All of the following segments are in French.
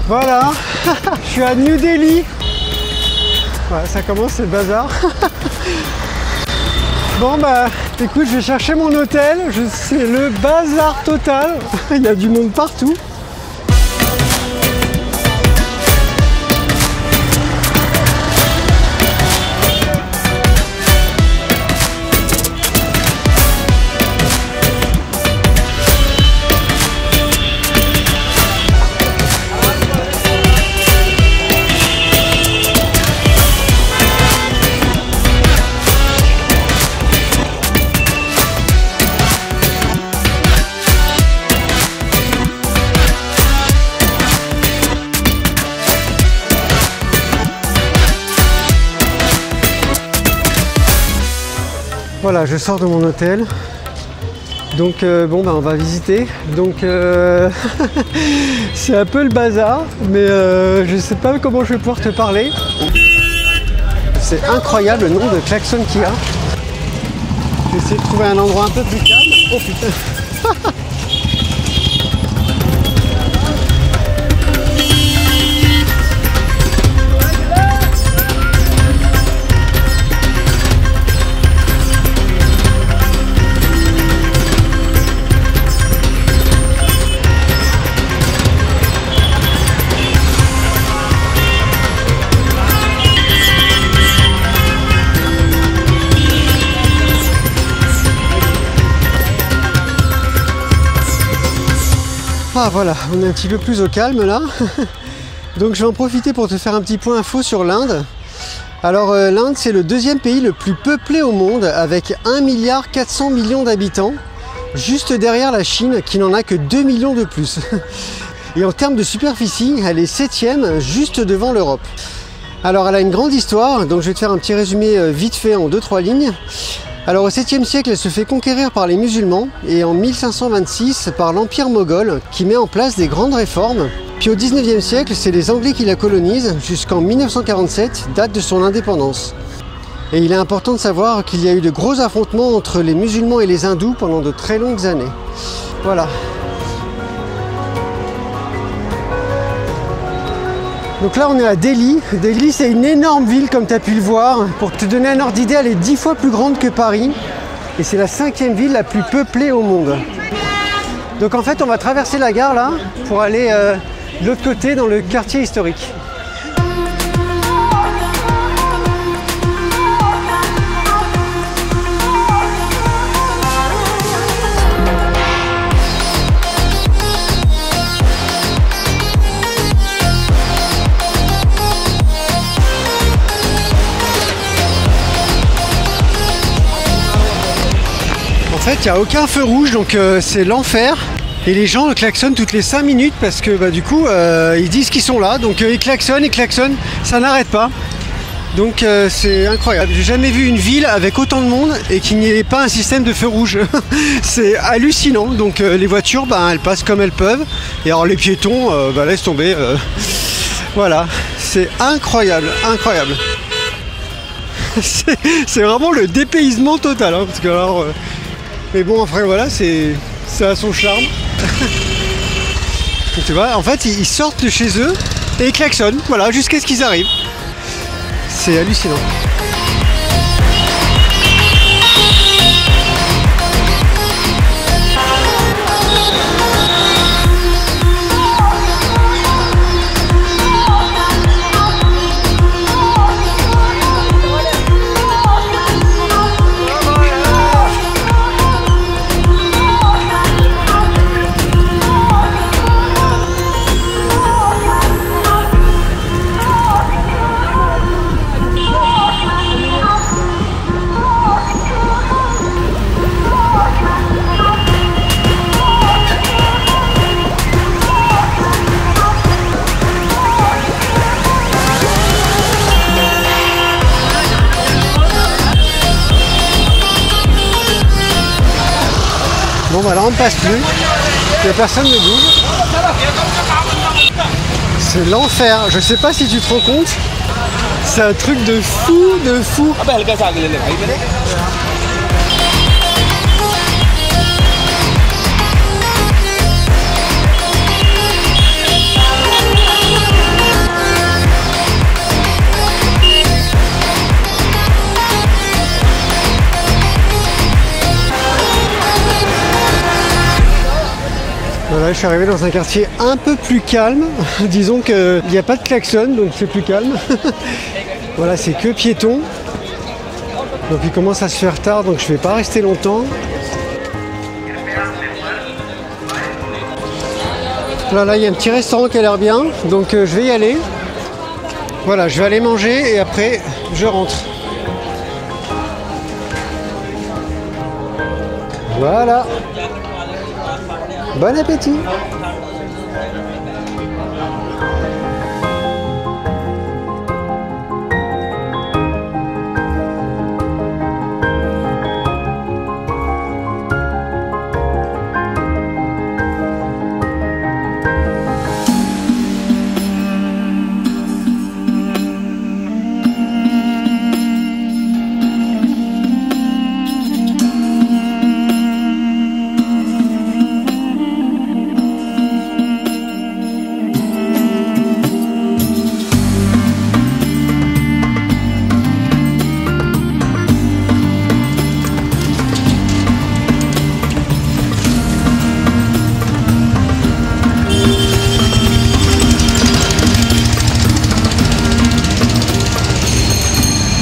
Voilà, je suis à New Delhi. Ouais, ça commence, c'est le bazar. Bon bah écoute, je vais chercher mon hôtel. C'est le bazar total. Il y a du monde partout. Voilà, je sors de mon hôtel. Donc bon bah on va visiter. Donc c'est un peu le bazar, mais je sais pas comment je vais pouvoir te parler. C'est incroyable le nombre de klaxons qu'il y a. Je vais essayer de trouver un endroit un peu plus calme. Oh putain. Ah voilà, on est un petit peu plus au calme là. Donc je vais en profiter pour te faire un petit point info sur l'Inde. Alors l'Inde, c'est le deuxième pays le plus peuplé au monde avec 1,4 milliard d'habitants, juste derrière la Chine qui n'en a que 2 millions de plus. Et en termes de superficie, elle est 7e, juste devant l'Europe. Alors elle a une grande histoire, donc je vais te faire un petit résumé vite fait en 2-3 lignes. Alors au 7e siècle, elle se fait conquérir par les musulmans et en 1526 par l'Empire moghol qui met en place des grandes réformes. Puis au 19e siècle, c'est les Anglais qui la colonisent jusqu'en 1947, date de son indépendance. Et il est important de savoir qu'il y a eu de gros affrontements entre les musulmans et les hindous pendant de très longues années. Voilà. Donc là on est à Delhi. Delhi c'est une énorme ville comme tu as pu le voir. Pour te donner un ordre d'idée, elle est 10 fois plus grande que Paris. Et c'est la 5e ville la plus peuplée au monde. Donc en fait on va traverser la gare là pour aller de l'autre côté dans le quartier historique. En fait, il n'y a aucun feu rouge, donc c'est l'enfer. Et les gens klaxonnent toutes les 5 minutes parce que bah, du coup, ils disent qu'ils sont là. Donc ils klaxonnent, ça n'arrête pas. Donc c'est incroyable. J'ai jamais vu une ville avec autant de monde et qu'il n'y ait pas un système de feu rouge. C'est hallucinant. Donc les voitures, bah, elles passent comme elles peuvent. Et alors les piétons, bah, laisse tomber. Voilà, c'est incroyable, incroyable. C'est vraiment le dépaysement total. Hein, parce que alors... Mais bon, après voilà, ça a son charme. Tu vois, en fait, ils sortent de chez eux et ils klaxonnent, voilà, jusqu'à ce qu'ils arrivent. C'est hallucinant. Bon bah là on ne passe plus, il n'y a personne ne bouge. C'est l'enfer, je sais pas si tu te rends compte, c'est un truc de fou, de fou. je suis arrivé dans un quartier un peu plus calme. Disons qu'il n'y a pas de klaxon, donc c'est plus calme. Voilà, c'est que piétons. Donc il commence à se faire tard, donc je ne vais pas rester longtemps. Là, il y a un petit restaurant qui a l'air bien, donc je vais y aller. Voilà, je vais aller manger et après, je rentre. Voilà. Bon appétit.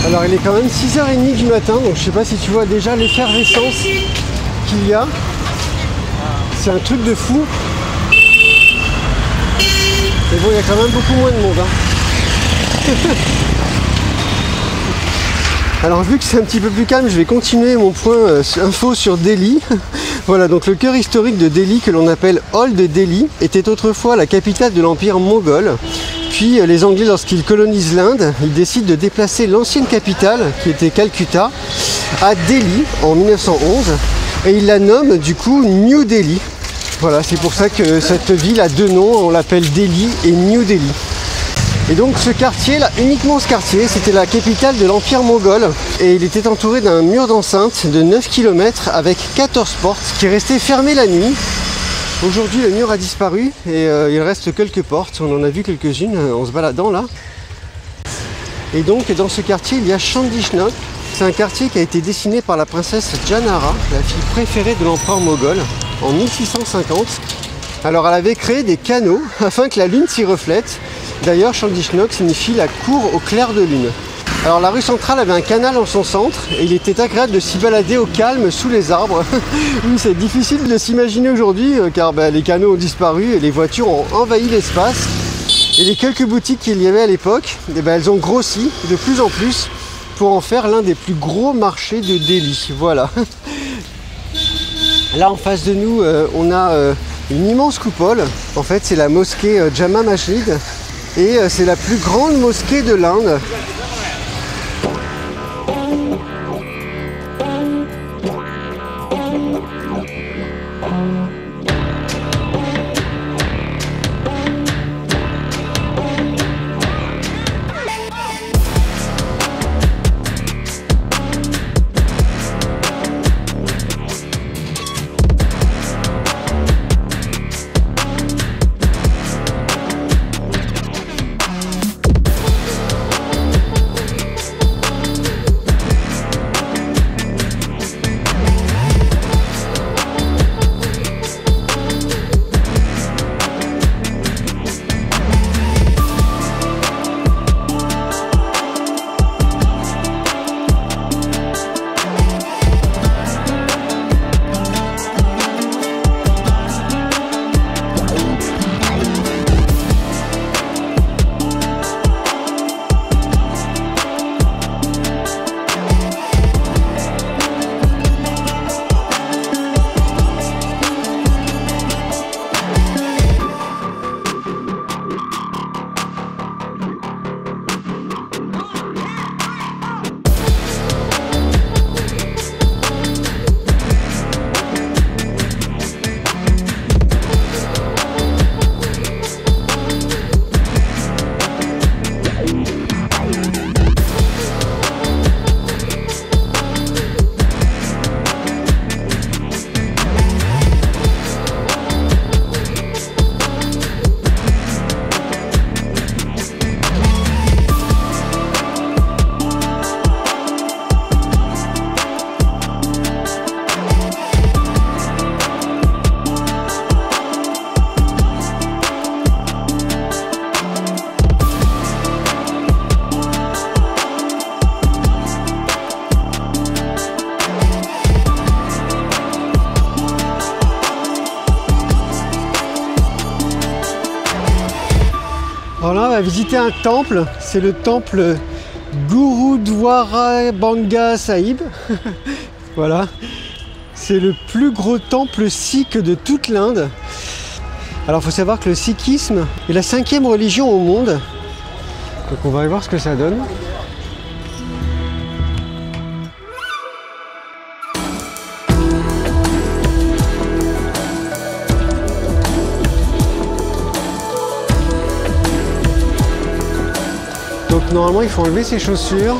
Alors il est quand même 6h30 du matin, donc je sais pas si tu vois déjà l'effervescence qu'il y a. C'est un truc de fou. Mais bon, il y a quand même beaucoup moins de monde. Alors vu que c'est un petit peu plus calme, je vais continuer mon point info sur Delhi. Voilà, donc le cœur historique de Delhi, que l'on appelle Old Delhi, était autrefois la capitale de l'empire mongol. Puis les Anglais, lorsqu'ils colonisent l'Inde, ils décident de déplacer l'ancienne capitale, qui était Calcutta, à Delhi en 1911. Et ils la nomment du coup New Delhi. Voilà, c'est pour ça que cette ville a deux noms, on l'appelle Delhi et New Delhi. Et donc ce quartier, là, uniquement ce quartier, c'était la capitale de l'Empire mongol. Et il était entouré d'un mur d'enceinte de 9 km avec 14 portes qui restaient fermées la nuit. Aujourd'hui, le mur a disparu et il reste quelques portes. On en a vu quelques-unes en se baladant là. Et donc, dans ce quartier, il y a Chandishnok. C'est un quartier qui a été dessiné par la princesse Janara, la fille préférée de l'empereur moghol, en 1650. Alors, elle avait créé des canaux afin que la lune s'y reflète. D'ailleurs, Chandishnok signifie la cour au clair de lune. Alors la rue centrale avait un canal en son centre et il était agréable de s'y balader au calme sous les arbres. Oui, c'est difficile de s'imaginer aujourd'hui car les canaux ont disparu et les voitures ont envahi l'espace. Et les quelques boutiques qu'il y avait à l'époque, elles ont grossi de plus en plus pour en faire l'un des plus gros marchés de Delhi. Voilà. Là en face de nous, on a une immense coupole. En fait, c'est la mosquée Jama Masjid et c'est la plus grande mosquée de l'Inde. Alors là, on va visiter un temple. C'est le temple Gurudwara Banga Sahib. Voilà. C'est le plus gros temple sikh de toute l'Inde. Alors il faut savoir que le sikhisme est la 5e religion au monde. Donc on va aller voir ce que ça donne. Donc normalement il faut enlever ses chaussures.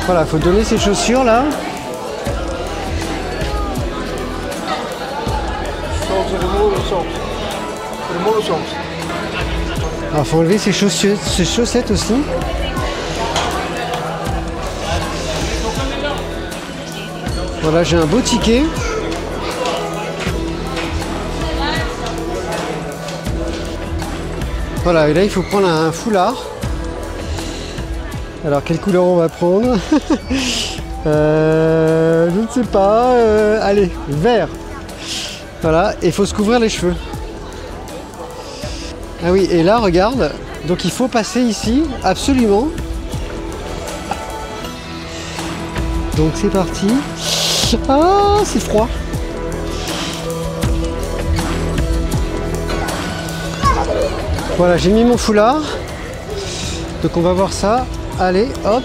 Voilà, il faut donner ses chaussures là. Alors il faut enlever ses chaussettes aussi. Voilà, j'ai un beau ticket. Voilà, et là il faut prendre un foulard. Alors quelle couleur on va prendre? Je ne sais pas. Allez, vert. Voilà, et il faut se couvrir les cheveux. Ah oui, et là regarde, donc il faut passer ici, absolument. Donc c'est parti. Ah, c'est froid. Voilà, j'ai mis mon foulard. Donc on va voir ça. Allez, hop.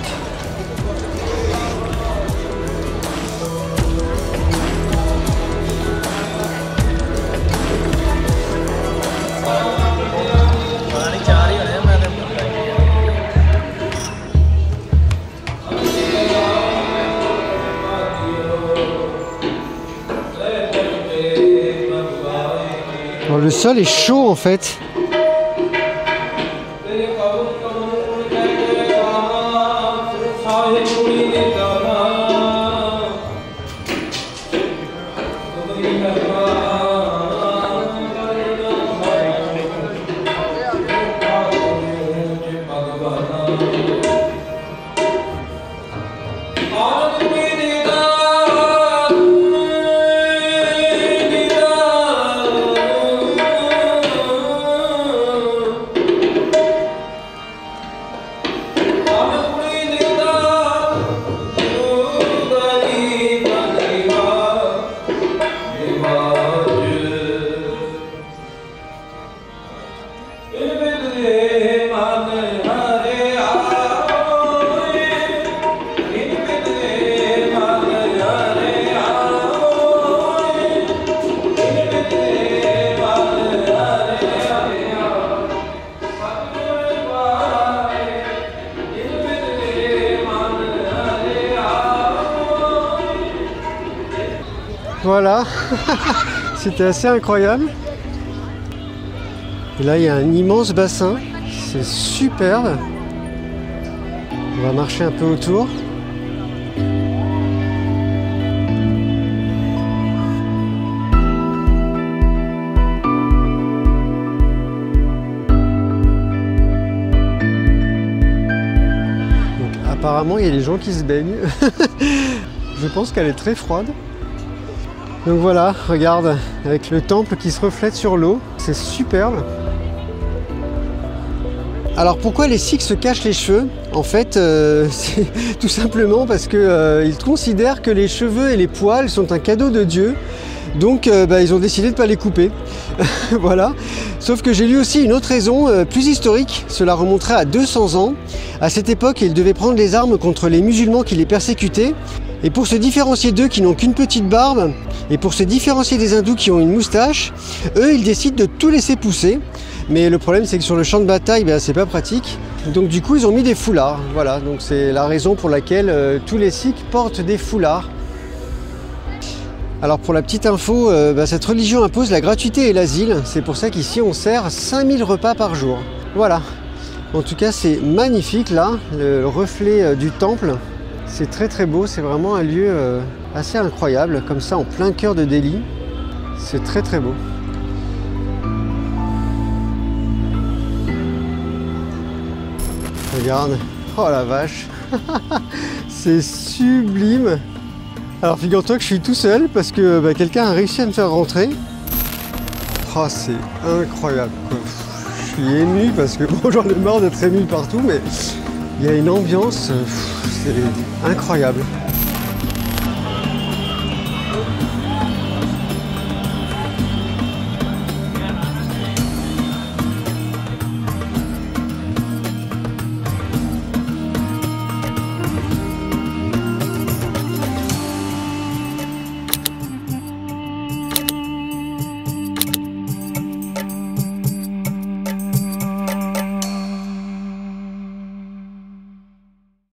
Bon, le sol est chaud en fait. Voilà, c'était assez incroyable. Et là, il y a un immense bassin, c'est superbe. On va marcher un peu autour. Donc, apparemment, il y a des gens qui se baignent. Je pense qu'elle est très froide. Donc voilà, regarde, avec le temple qui se reflète sur l'eau, c'est superbe. Alors pourquoi les Sikhs se cachent les cheveux? En fait, c'est tout simplement parce qu'ils considèrent que les cheveux et les poils sont un cadeau de Dieu. Donc ils ont décidé de ne pas les couper. Voilà. Sauf que j'ai lu aussi une autre raison plus historique. Cela remonterait à 200 ans. À cette époque, ils devaient prendre les armes contre les musulmans qui les persécutaient. Et pour se différencier d'eux qui n'ont qu'une petite barbe, et pour se différencier des hindous qui ont une moustache, eux ils décident de tout laisser pousser. Mais le problème c'est que sur le champ de bataille, c'est pas pratique. Donc du coup ils ont mis des foulards. Voilà, donc c'est la raison pour laquelle tous les Sikhs portent des foulards. Alors pour la petite info, cette religion impose la gratuité et l'asile. C'est pour ça qu'ici on sert 5000 repas par jour. Voilà. En tout cas c'est magnifique là, le reflet du temple. C'est très très beau, c'est vraiment un lieu assez incroyable, comme ça en plein cœur de Delhi. C'est très très beau. Regarde, oh la vache, c'est sublime. Alors figure-toi que je suis tout seul parce que quelqu'un a réussi à me faire rentrer. Oh, c'est incroyable, quoi. Je suis ému parce que bon, j'en ai marre d'être ému partout, mais il y a une ambiance, c'est incroyable.